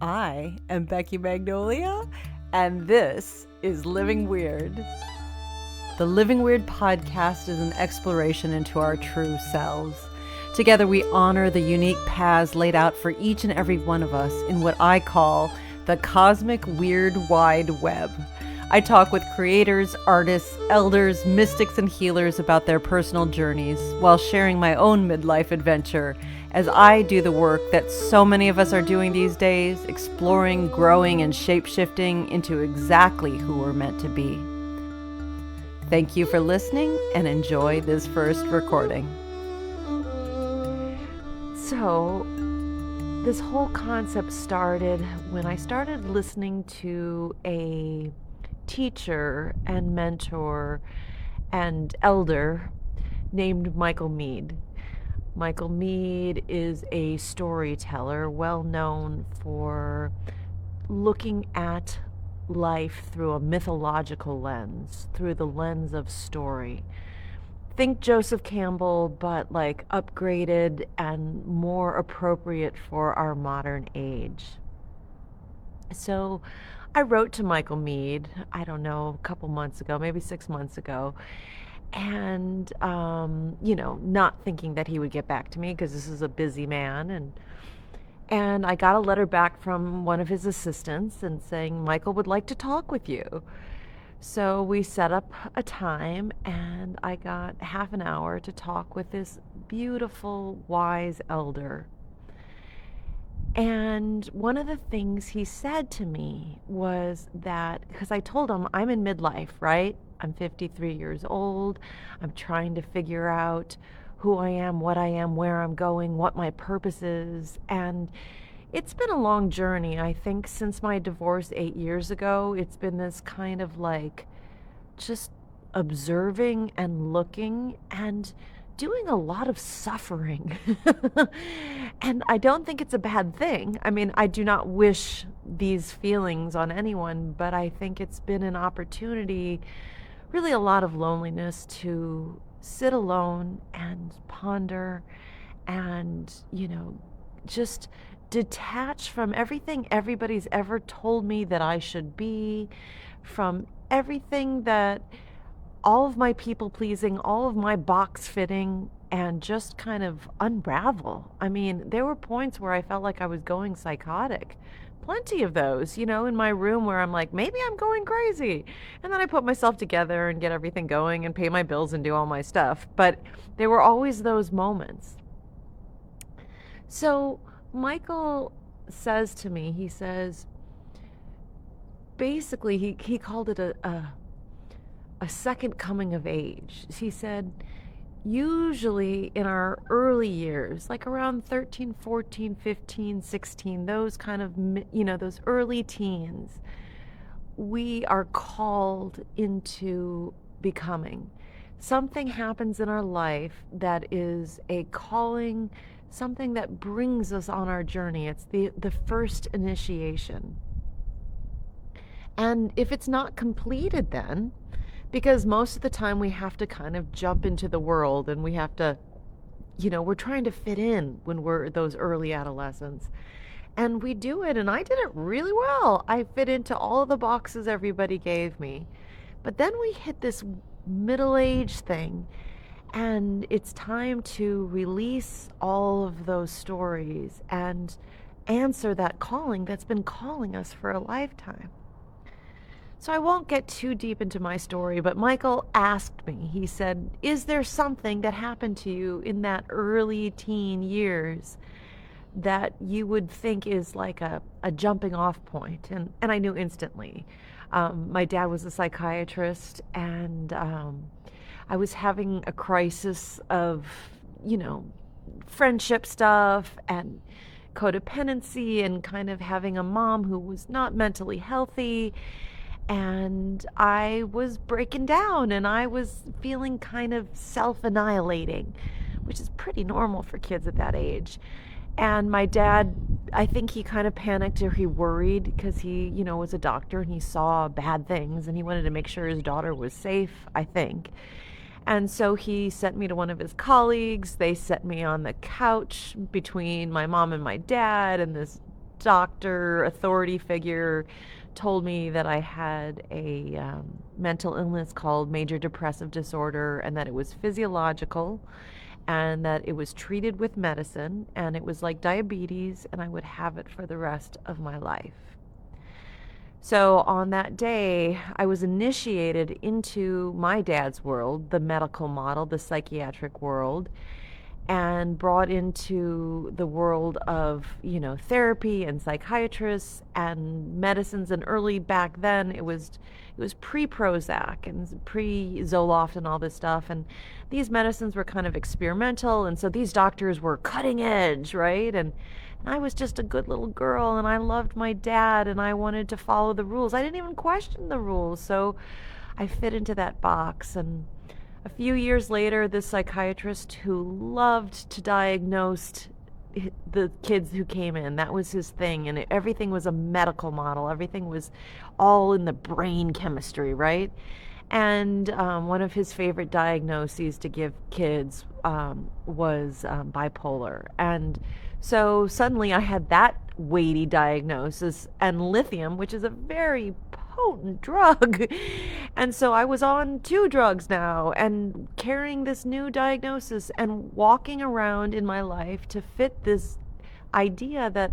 I am Becky Magnolia, and this is Living Weird. The Living Weird podcast is an exploration into our true selves. Together, we honor the unique paths laid out for each and every one of us in what I call the cosmic weird wide web. I talk with creators, artists, elders, mystics, and healers about their personal journeys while sharing my own midlife adventure as I do the work that so many of us are doing these days, exploring, growing, and shape-shifting into exactly who we're meant to be. Thank you for listening and enjoy this first recording. So, this whole concept started when I started listening to a teacher and mentor and elder named Michael Meade. Michael Meade is a storyteller well known for looking at life through a mythological lens, through the lens of story. Think Joseph Campbell, but like upgraded and more appropriate for our modern age. So I wrote to Michael Meade, I don't know, a couple months ago, maybe 6 months ago, and, not thinking that he would get back to me because this is a busy man. And I got a letter back from one of his assistants and saying, Michael would like to talk with you. So we set up a time and I got half an hour to talk with this beautiful, wise elder. And one of the things he said to me was that, because I told him I'm in midlife, right? I'm 53 years old. I'm trying to figure out who I am, what I am, where I'm going, what my purpose is. And it's been a long journey. I think since my divorce 8 years ago, it's been this kind of like just observing and looking and doing a lot of suffering. And I don't think it's a bad thing. I mean, I do not wish these feelings on anyone, but I think it's been an opportunity, really a lot of loneliness, to sit alone and ponder and, just detach from everything everybody's ever told me that I should be, from everything that all of my people pleasing, all of my box fitting, and just kind of unravel. I mean, there were points where I felt like I was going psychotic. Plenty of those, in my room where I'm like, maybe I'm going crazy. And then I put myself together and get everything going and pay my bills and do all my stuff. But there were always those moments. So Michael says to me, he says, basically, he called it a second coming of age. He said, usually in our early years, like around 13, 14, 15, 16, those kind of, those early teens, we are called into becoming. Something happens in our life that is a calling, something that brings us on our journey. It's the first initiation. And if it's not completed then, because most of the time we have to kind of jump into the world and we have to, we're trying to fit in when we're those early adolescents. And we do it, and I did it really well. I fit into all of the boxes everybody gave me. But then we hit this middle age thing, and it's time to release all of those stories and answer that calling that's been calling us for a lifetime. So I won't get too deep into my story, but Michael asked me, he said, is there something that happened to you in that early teen years that you would think is like a jumping off point? And I knew instantly. My dad was a psychiatrist, and I was having a crisis of, friendship stuff and codependency, and kind of having a mom who was not mentally healthy. And I was breaking down, and I was feeling kind of self-annihilating, which is pretty normal for kids at that age. And my dad, I think he kind of panicked, or he worried, because he, was a doctor and he saw bad things and he wanted to make sure his daughter was safe, I think. And so he sent me to one of his colleagues. They set me on the couch between my mom and my dad, and this doctor, authority figure told me that I had a mental illness called major depressive disorder, and that it was physiological, and that it was treated with medicine, and it was like diabetes, and I would have it for the rest of my life. So on that day, I was initiated into my dad's world, the medical model, the psychiatric world, and brought into the world of, therapy and psychiatrists and medicines. And early back then, it was pre-Prozac and pre-Zoloft and all this stuff. And these medicines were kind of experimental, and so these doctors were cutting edge, right? And I was just a good little girl, and I loved my dad, and I wanted to follow the rules. I didn't even question the rules, so I fit into that box. And a few years later, this psychiatrist who loved to diagnose the kids who came in, that was his thing, and everything was a medical model. Everything was all in the brain chemistry, right? And one of his favorite diagnoses to give kids was bipolar. And so suddenly I had that weighty diagnosis, and lithium, which is a very potent drug. And so I was on 2 drugs now, and carrying this new diagnosis and walking around in my life to fit this idea that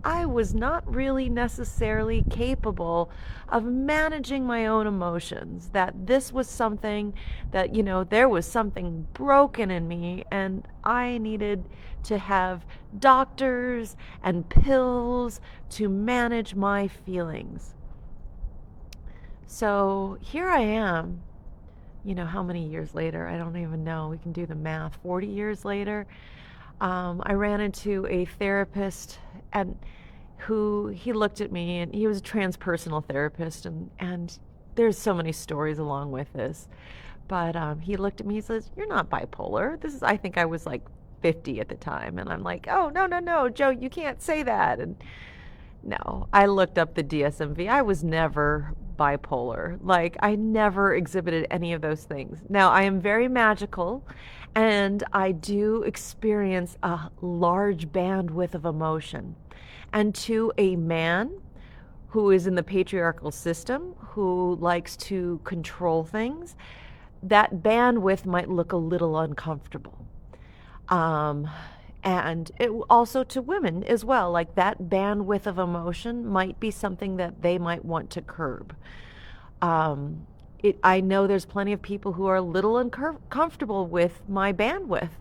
I was not really necessarily capable of managing my own emotions, that this was something that, there was something broken in me, and I needed to have doctors and pills to manage my feelings. So here I am, how many years later? I don't even know. We can do the math. 40 years later, I ran into a therapist, and he looked at me, and he was a transpersonal therapist, and there's so many stories along with this. But he looked at me, he says, "You're not bipolar." I think I was like 50 at the time, and I'm like, "Oh, no, Joe, you can't say that." And no, I looked up the DSM-V. I was never bipolar. Like, I never exhibited any of those things. Now, I am very magical, and I do experience a large bandwidth of emotion. And to a man who is in the patriarchal system, who likes to control things, that bandwidth might look a little uncomfortable. And it also to women as well, like that bandwidth of emotion might be something that they might want to curb. I know there's plenty of people who are a little uncomfortable with my bandwidth.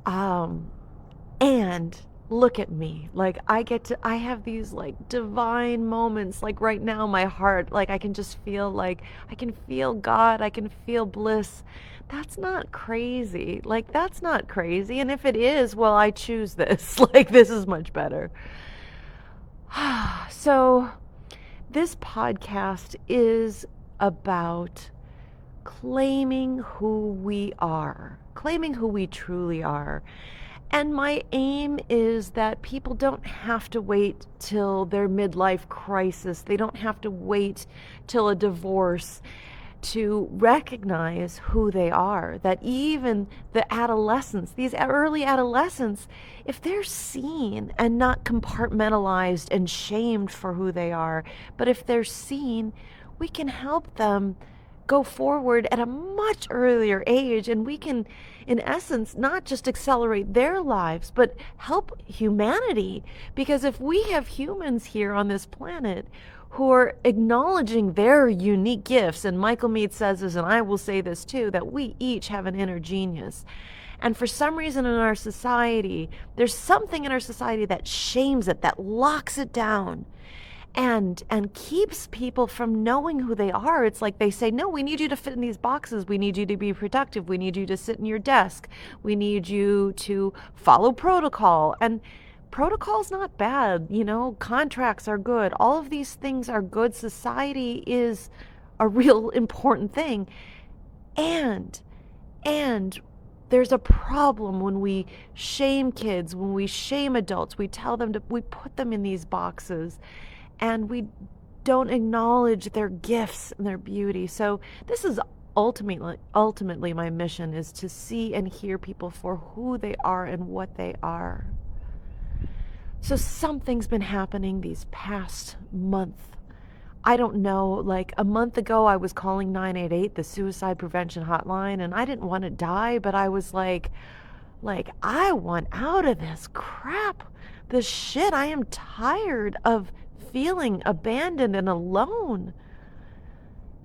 And look at me, like I have these like divine moments, like right now my heart, like I can just feel like I can feel God, I can feel bliss. That's not crazy. Like, that's not crazy. And if it is, well, I choose this. Like, this is much better. So this podcast is about claiming who we are, claiming who we truly are. And my aim is that people don't have to wait till their midlife crisis. They don't have to wait till a divorce to recognize who they are. That even the adolescents, these early adolescents, if they're seen and not compartmentalized and shamed for who they are, but if they're seen, we can help them go forward at a much earlier age, and we can, in essence, not just accelerate their lives, but help humanity. Because if we have humans here on this planet who are acknowledging their unique gifts, and Michael Meade says this, and I will say this too, that we each have an inner genius. And for some reason in our society, there's something in our society that shames it, that locks it down, and keeps people from knowing who they are. It's like they say, no, we need you to fit in these boxes. We need you to be productive. We need you to sit in your desk. We need you to follow protocol. And protocol's not bad, contracts are good. All of these things are good. Society is a real important thing. And there's a problem when we shame kids, when we shame adults. We put them in these boxes, and we don't acknowledge their gifts and their beauty. So this is ultimately my mission, is to see and hear people for who they are and what they are. So something's been happening these past month. I don't know, like a month ago I was calling 988, the suicide prevention hotline, and I didn't want to die, but I was like I want out of this crap. This shit, I am tired of feeling abandoned and alone.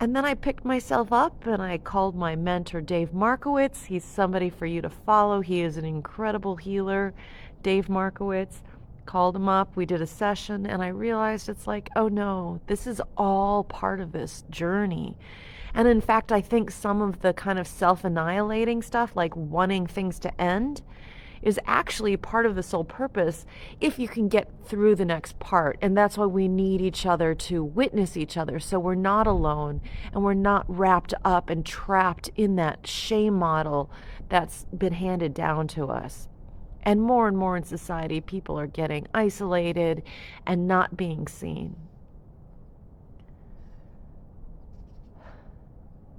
And then I picked myself up and I called my mentor, Dave Markowitz. He's somebody for you to follow. He is an incredible healer, Dave Markowitz. Called him up, we did a session, and I realized it's like, oh no, this is all part of this journey. And in fact, I think some of the kind of self-annihilating stuff, like wanting things to end, is actually part of the soul purpose if you can get through the next part. And that's why we need each other to witness each other, so we're not alone and we're not wrapped up and trapped in that shame model that's been handed down to us. And more in society, people are getting isolated and not being seen.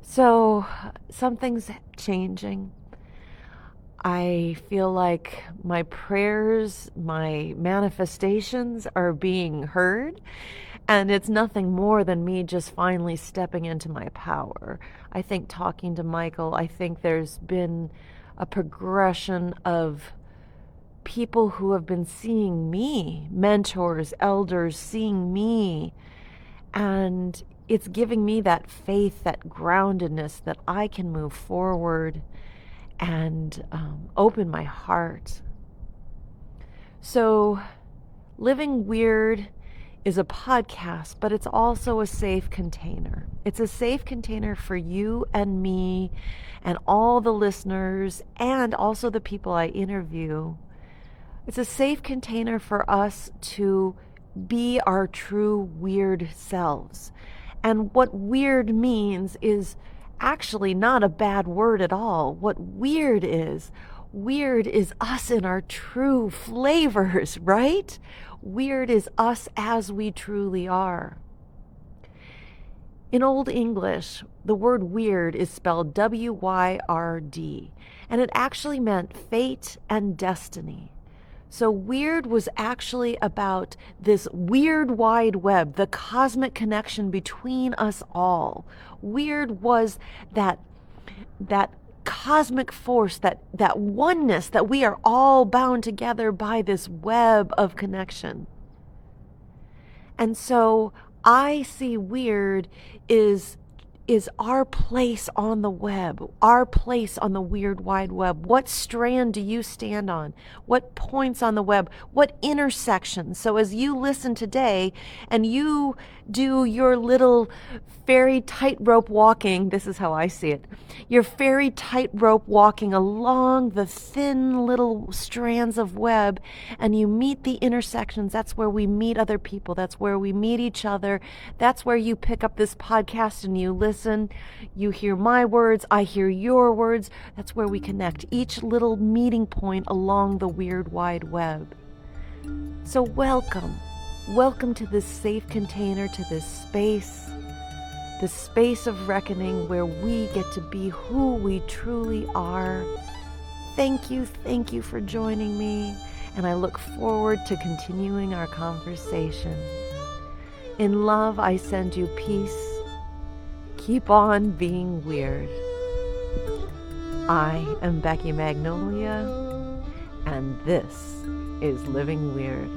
So something's changing. I feel like my prayers, my manifestations are being heard, and it's nothing more than me just finally stepping into my power. I think talking to Michael, I think there's been a progression of people who have been seeing me, mentors, elders seeing me, and it's giving me that faith, that groundedness that I can move forward and open my heart. So Living Weird is a podcast, but it's also a safe container. It's a safe container for you and me and all the listeners and also the people I interview. It's a safe container for us to be our true weird selves. And what weird means is actually not a bad word at all. What weird is us in our true flavors, right? Weird is us as we truly are. In Old English, the word weird is spelled W-Y-R-D, and it actually meant fate and destiny. So weird was actually about this weird wide web, the cosmic connection between us all. Weird was that cosmic force, that oneness, that we are all bound together by this web of connection. And so I see weird is our place on the web, our place on the weird wide web. What strand do you stand on? What points on the web? What intersections? So as you listen today and you do your little fairy tightrope walking, this is how I see it, your fairy tightrope walking along the thin little strands of web, and you meet the intersections. That's where we meet other people. That's where we meet each other. That's where you pick up this podcast and you listen. You hear my words, I hear your words. That's where we connect, each little meeting point along the weird wide web. So welcome to this safe container, to this space of reckoning where we get to be who we truly are. Thank you for joining me, and I look forward to continuing our conversation. In love, I send you peace. Keep on being weird. I am Becky Magnolia, and this is Living Weird.